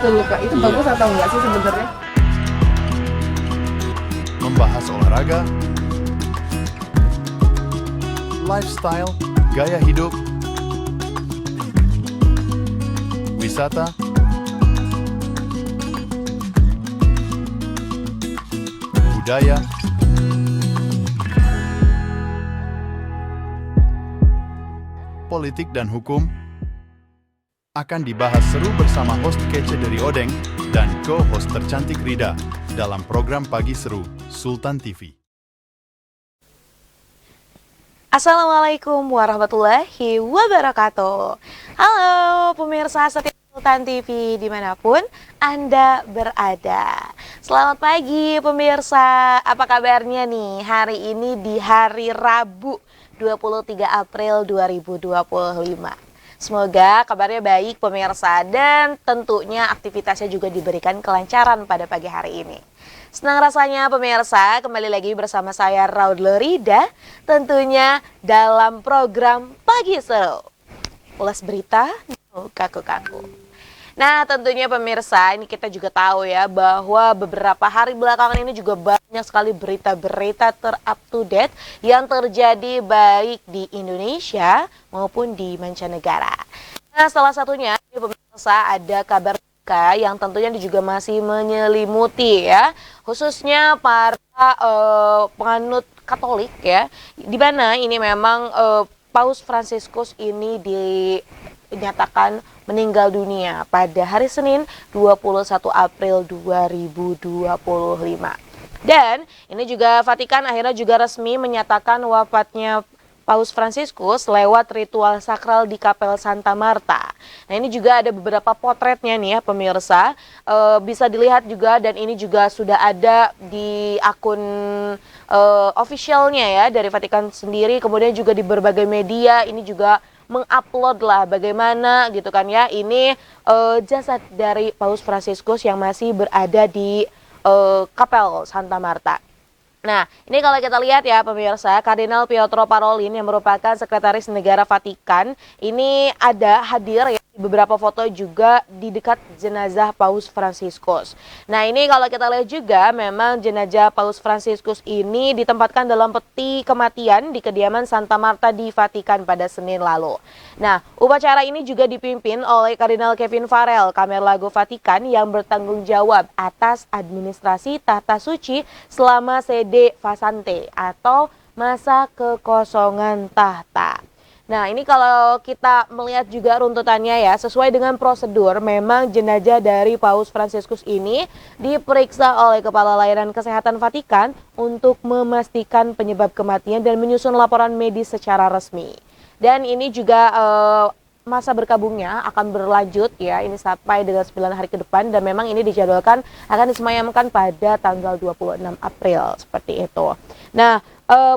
Betul Kak, itu bagus atau enggak sih sebenarnya? Membahas olahraga, lifestyle, gaya hidup, wisata, budaya, politik dan hukum akan dibahas seru bersama host kece dari Odeng dan co-host tercantik Rida dalam program Pagi Seru Sultan TV. Assalamualaikum warahmatullahi wabarakatuh. Halo pemirsa setia Sultan TV dimanapun Anda berada. Selamat pagi pemirsa, apa kabarnya nih hari ini di hari Rabu 23 April 2025. Semoga kabarnya baik pemirsa dan tentunya aktivitasnya juga diberikan kelancaran pada pagi hari ini. Senang rasanya pemirsa kembali lagi bersama saya Raudlo Rida tentunya dalam program Pagi Seru. Ulas berita, kaku-kaku. Nah tentunya pemirsa ini kita juga tahu ya bahwa beberapa hari belakangan ini juga banyak sekali berita-berita ter-up-to-date yang terjadi baik di Indonesia maupun di mancanegara. Nah salah satunya ini pemirsa ada kabar duka yang tentunya juga masih menyelimuti ya khususnya para penganut Katolik ya, di mana ini memang Paus Fransiskus ini dinyatakan meninggal dunia pada hari Senin 21 April 2025. Dan ini juga Vatikan akhirnya juga resmi menyatakan wafatnya Paus Fransiskus lewat ritual sakral di Kapel Santa Marta. Nah ini juga ada beberapa potretnya nih ya pemirsa, bisa dilihat juga dan ini juga sudah ada di akun officialnya ya dari Vatikan sendiri, kemudian juga di berbagai media ini juga mengupload lah bagaimana gitu kan ya ini jasad dari Paus Fransiskus yang masih berada di Kapel Santa Marta. Nah, ini kalau kita lihat ya pemirsa, Kardinal Pietro Parolin yang merupakan Sekretaris Negara Vatikan, ini ada hadir ya di beberapa foto juga di dekat jenazah Paus Fransiskus. Nah, ini kalau kita lihat juga memang jenazah Paus Fransiskus ini ditempatkan dalam peti kematian di kediaman Santa Marta di Vatikan pada Senin lalu. Nah, upacara ini juga dipimpin oleh Kardinal Kevin Farrell, Camerlago Vatikan yang bertanggung jawab atas administrasi tahta suci selama sede vacante atau masa kekosongan tahta. Nah ini kalau kita melihat juga runtutannya ya, sesuai dengan prosedur memang jenazah dari Paus Fransiskus ini diperiksa oleh Kepala Layanan Kesehatan Vatikan untuk memastikan penyebab kematian dan menyusun laporan medis secara resmi. Dan ini juga masa berkabungnya akan berlanjut ya ini sampai dengan 9 hari ke depan dan memang ini dijadwalkan akan disemayamkan pada tanggal 26 April seperti itu. Nah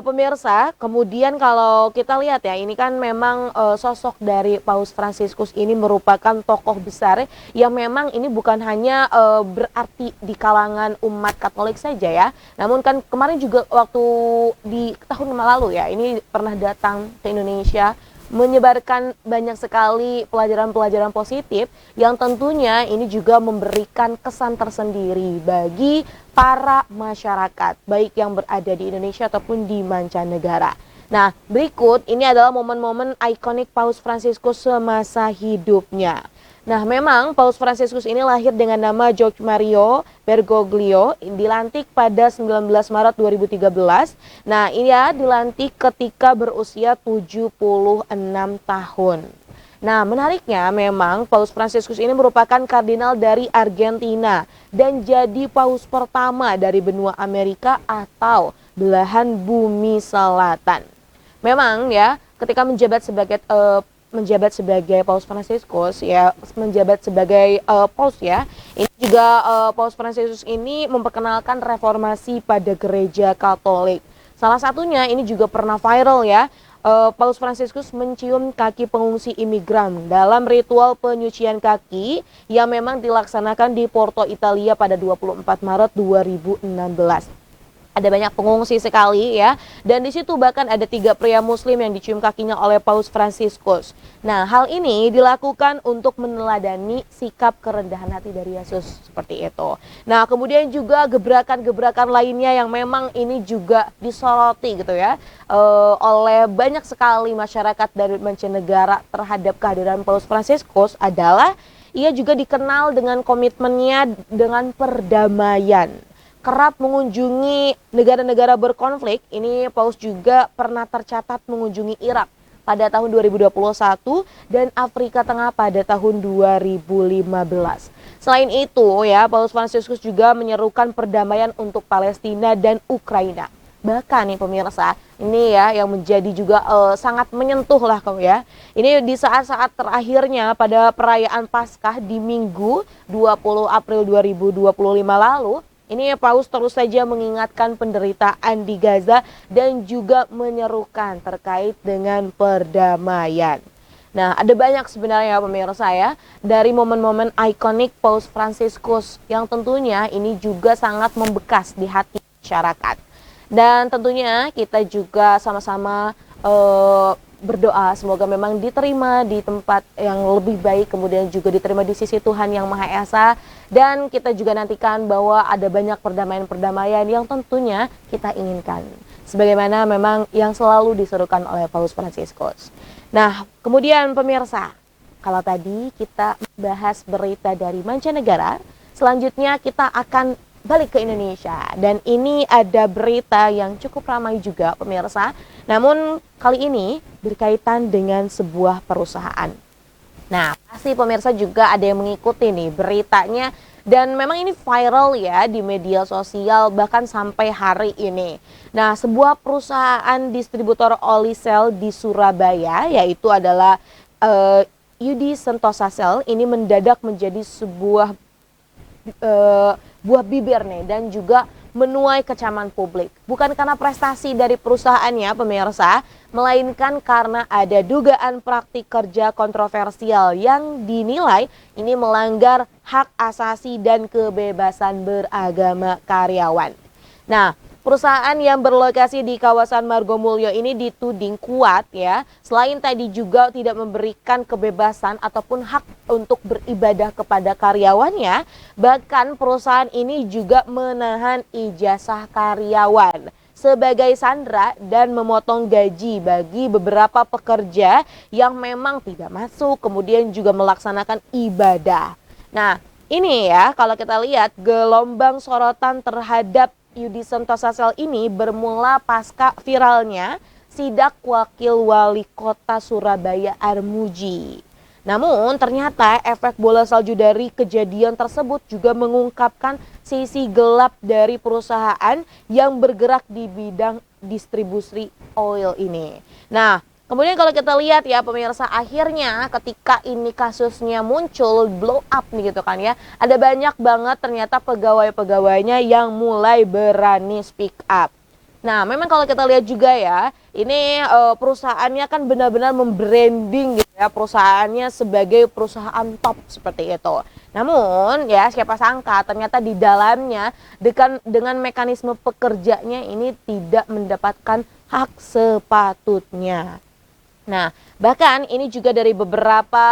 pemirsa, kemudian kalau kita lihat ya ini kan memang sosok dari Paus Fransiskus ini merupakan tokoh besar yang memang ini bukan hanya berarti di kalangan umat Katolik saja ya, namun kan kemarin juga waktu di tahun lalu ya ini pernah datang ke Indonesia menyebarkan banyak sekali pelajaran-pelajaran positif yang tentunya ini juga memberikan kesan tersendiri bagi para masyarakat baik yang berada di Indonesia ataupun di mancanegara. Nah, berikut ini adalah momen-momen ikonik Paus Fransiskus semasa hidupnya. Nah, memang Paus Fransiskus ini lahir dengan nama Jorge Mario Bergoglio, dilantik pada 19 Maret 2013. Nah, ia dilantik ketika berusia 76 tahun. Nah, menariknya memang Paus Fransiskus ini merupakan kardinal dari Argentina dan jadi paus pertama dari benua Amerika atau belahan bumi selatan. Memang ya, ketika menjabat sebagai Paus Fransiskus ya, menjabat sebagai paus ya. Ini juga Paus Fransiskus ini memperkenalkan reformasi pada gereja Katolik. Salah satunya ini juga pernah viral ya. Paus Fransiskus mencium kaki pengungsi imigran dalam ritual penyucian kaki yang memang dilaksanakan di Porto, Italia pada 24 Maret 2016. Ada banyak pengungsi sekali ya, dan di situ bahkan ada 3 pria muslim yang dicium kakinya oleh Paus Fransiskus. Nah, hal ini dilakukan untuk meneladani sikap kerendahan hati dari Yesus seperti itu. Nah, kemudian juga gebrakan-gebrakan lainnya yang memang ini juga disoroti gitu ya, oleh banyak sekali masyarakat dari mancanegara terhadap kehadiran Paus Fransiskus adalah ia juga dikenal dengan komitmennya dengan perdamaian. Kerap mengunjungi negara-negara berkonflik. Ini Paus juga pernah tercatat mengunjungi Irak pada tahun 2021 dan Afrika Tengah pada tahun 2015. Selain itu ya, Paus Fransiskus juga menyerukan perdamaian untuk Palestina dan Ukraina. Bahkan nih pemirsa, ini ya yang menjadi juga sangat menyentuh lah kamu ya. Ini di saat-saat terakhirnya pada perayaan Paskah di Minggu 20 April 2025 lalu, ini Paus terus saja mengingatkan penderitaan di Gaza dan juga menyerukan terkait dengan perdamaian. Nah, ada banyak sebenarnya pemirsa ya, dari momen-momen ikonik Paus Fransiskus yang tentunya ini juga sangat membekas di hati masyarakat. Dan tentunya kita juga sama-sama berdoa semoga memang diterima di tempat yang lebih baik, kemudian juga diterima di sisi Tuhan Yang Maha Esa, dan kita juga nantikan bahwa ada banyak perdamaian-perdamaian yang tentunya kita inginkan sebagaimana memang yang selalu diserukan oleh Paus Fransiskus. Nah, kemudian pemirsa, kalau tadi kita bahas berita dari mancanegara, selanjutnya kita akan balik ke Indonesia, dan ini ada berita yang cukup ramai juga pemirsa, namun kali ini berkaitan dengan sebuah perusahaan. Nah, pasti pemirsa juga ada yang mengikuti nih beritanya, dan memang ini viral ya di media sosial bahkan sampai hari ini. Nah, sebuah perusahaan distributor oli sel di Surabaya, yaitu adalah Yudi Sentosa Sel, ini mendadak menjadi sebuah buah bibir nih, dan juga menuai kecaman publik. Bukan karena prestasi dari perusahaannya pemirsa, melainkan karena ada dugaan praktik kerja kontroversial yang dinilai ini melanggar hak asasi dan kebebasan beragama karyawan. Nah, perusahaan yang berlokasi di kawasan Margomulyo ini dituding kuat ya, selain tadi juga tidak memberikan kebebasan ataupun hak untuk beribadah kepada karyawannya, bahkan perusahaan ini juga menahan ijazah karyawan sebagai sandera dan memotong gaji bagi beberapa pekerja yang memang tidak masuk, kemudian juga melaksanakan ibadah. Nah, ini ya kalau kita lihat gelombang sorotan terhadap Yudi Sentosa Sel ini bermula pasca viralnya sidak Wakil Wali Kota Surabaya Armuji. Namun ternyata efek bola salju dari kejadian tersebut juga mengungkapkan sisi gelap dari perusahaan yang bergerak di bidang distribusi oil ini. Nah, kemudian kalau kita lihat ya pemirsa, akhirnya ketika ini kasusnya muncul, blow up nih gitu kan ya, ada banyak banget ternyata pegawai-pegawainya yang mulai berani speak up. Nah, memang kalau kita lihat juga ya, ini perusahaannya kan benar-benar membranding gitu ya, perusahaannya sebagai perusahaan top seperti itu. Namun ya siapa sangka ternyata di dalamnya dengan mekanisme pekerjanya ini tidak mendapatkan hak sepatutnya. Nah, bahkan ini juga dari beberapa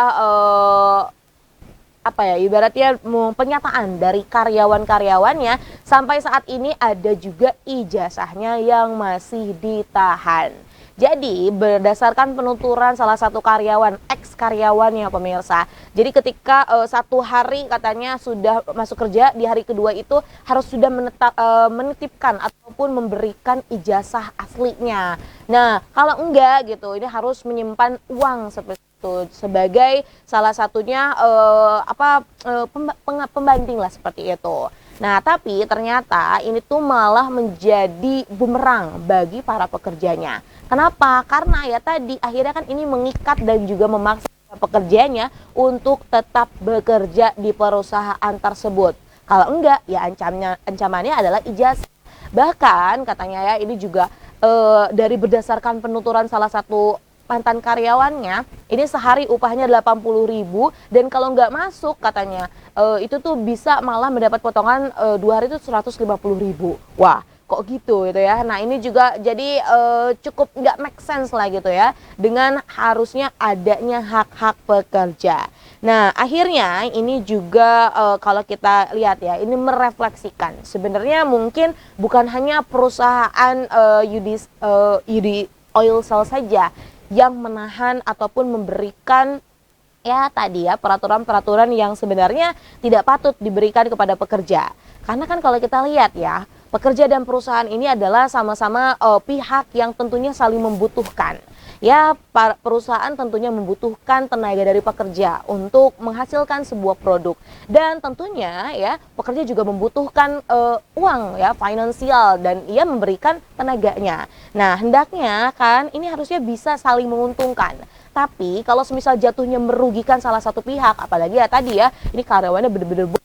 ibaratnya pernyataan dari karyawan-karyawannya, sampai saat ini ada juga ijazahnya yang masih ditahan. Jadi berdasarkan penuturan salah satu karyawan, ex-karyawannya pemirsa, jadi ketika satu hari katanya sudah masuk kerja, di hari kedua itu harus sudah menitipkan ataupun memberikan ijazah aslinya. Nah, kalau enggak gitu, ini harus menyimpan uang seperti itu sebagai salah satunya pembanding lah seperti itu. Nah, tapi ternyata ini tuh malah menjadi bumerang bagi para pekerjanya. Kenapa? Karena ya tadi akhirnya kan ini mengikat dan juga memaksa pekerjanya untuk tetap bekerja di perusahaan tersebut. Kalau enggak ya ancamannya adalah ijazah. Bahkan katanya ya ini juga dari berdasarkan penuturan salah satu mantan karyawannya, ini sehari upahnya 80.000, dan kalau nggak masuk katanya itu tuh bisa malah mendapat potongan 2 hari itu 150.000. Wah, kok gitu ya. Nah ini juga jadi cukup nggak make sense lah gitu ya, dengan harusnya adanya hak-hak pekerja. Nah akhirnya ini juga kalau kita lihat ya, ini merefleksikan sebenarnya mungkin bukan hanya perusahaan Yudi Oilcell saja yang menahan ataupun memberikan ya tadi ya peraturan-peraturan yang sebenarnya tidak patut diberikan kepada pekerja. Karena kan kalau kita lihat ya, pekerja dan perusahaan ini adalah sama-sama pihak yang tentunya saling membutuhkan. Ya, perusahaan tentunya membutuhkan tenaga dari pekerja untuk menghasilkan sebuah produk. Dan tentunya ya, pekerja juga membutuhkan uang ya, finansial, dan ia memberikan tenaganya. Nah, hendaknya kan ini harusnya bisa saling menguntungkan. Tapi kalau semisal jatuhnya merugikan salah satu pihak, apalagi ya tadi ya, ini karyawannya benar-benar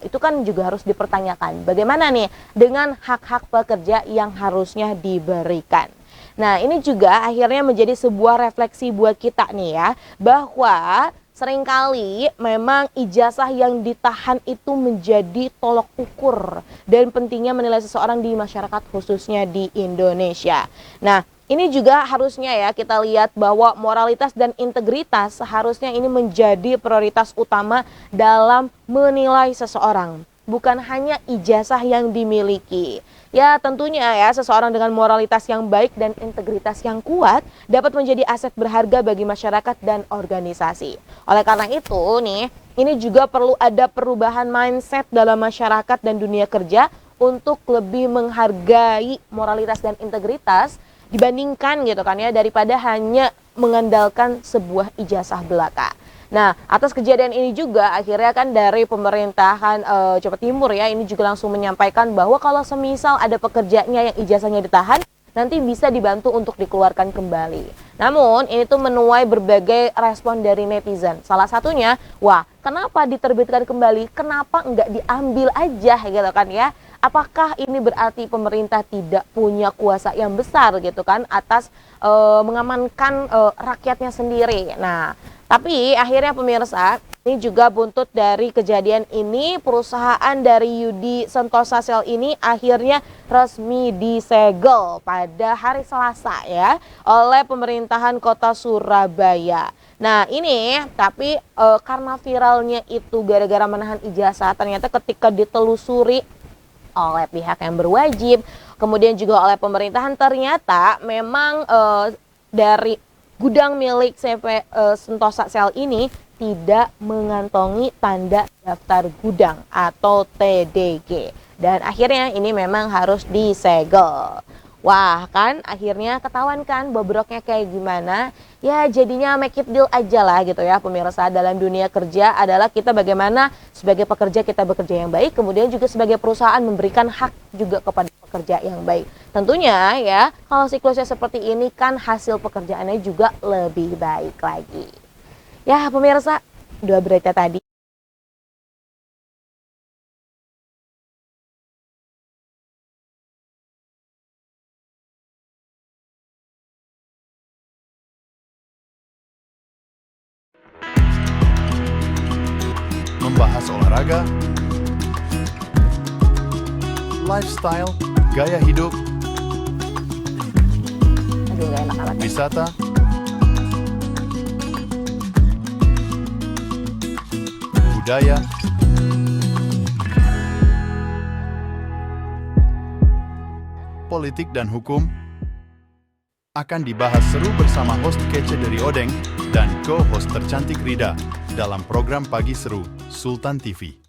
itu kan juga harus dipertanyakan. Bagaimana nih dengan hak-hak pekerja yang harusnya diberikan. Nah ini juga akhirnya menjadi sebuah refleksi buat kita nih ya, bahwa seringkali memang ijazah yang ditahan itu menjadi tolok ukur dan pentingnya menilai seseorang di masyarakat khususnya di Indonesia. Nah ini juga harusnya ya kita lihat bahwa moralitas dan integritas seharusnya ini menjadi prioritas utama dalam menilai seseorang. Bukan hanya ijazah yang dimiliki. Ya tentunya ya seseorang dengan moralitas yang baik dan integritas yang kuat dapat menjadi aset berharga bagi masyarakat dan organisasi. Oleh karena itu nih, ini juga perlu ada perubahan mindset dalam masyarakat dan dunia kerja untuk lebih menghargai moralitas dan integritas dibandingkan gitu kan ya, daripada hanya mengandalkan sebuah ijazah belaka. Nah atas kejadian ini juga akhirnya kan dari pemerintahan Jawa Timur ya, ini juga langsung menyampaikan bahwa kalau semisal ada pekerjanya yang ijazahnya ditahan, nanti bisa dibantu untuk dikeluarkan kembali. Namun ini tuh menuai berbagai respon dari netizen. Salah satunya, wah kenapa diterbitkan kembali, kenapa enggak diambil aja gitu kan ya. Apakah ini berarti pemerintah tidak punya kuasa yang besar gitu kan atas mengamankan rakyatnya sendiri. Nah tapi akhirnya pemirsa, ini juga buntut dari kejadian ini, perusahaan dari Yudi Sentosa Sel ini akhirnya resmi disegel pada hari Selasa ya oleh pemerintahan kota Surabaya. Nah ini tapi karena viralnya itu gara-gara menahan ijazah, ternyata ketika ditelusuri oleh pihak yang berwajib, kemudian juga oleh pemerintahan, ternyata memang dari gudang milik CV Sentosa Sel ini tidak mengantongi tanda daftar gudang atau TDG. Dan akhirnya ini memang harus disegel. Wah kan akhirnya ketahuan kan bobroknya kayak gimana. Ya jadinya make it deal aja lah gitu ya pemirsa. Dalam dunia kerja adalah kita bagaimana sebagai pekerja kita bekerja yang baik, kemudian juga sebagai perusahaan memberikan hak juga kepada pekerja yang baik. Tentunya ya kalau siklusnya seperti ini kan hasil pekerjaannya juga lebih baik lagi. Ya pemirsa, dua berita tadi. Membahas olahraga, lifestyle, gaya hidup, Aduh gak enak alat. wisata, budaya, politik dan hukum akan dibahas seru bersama host kece dari Odeng dan co-host tercantik Rida dalam program Pagi Seru Sultan TV.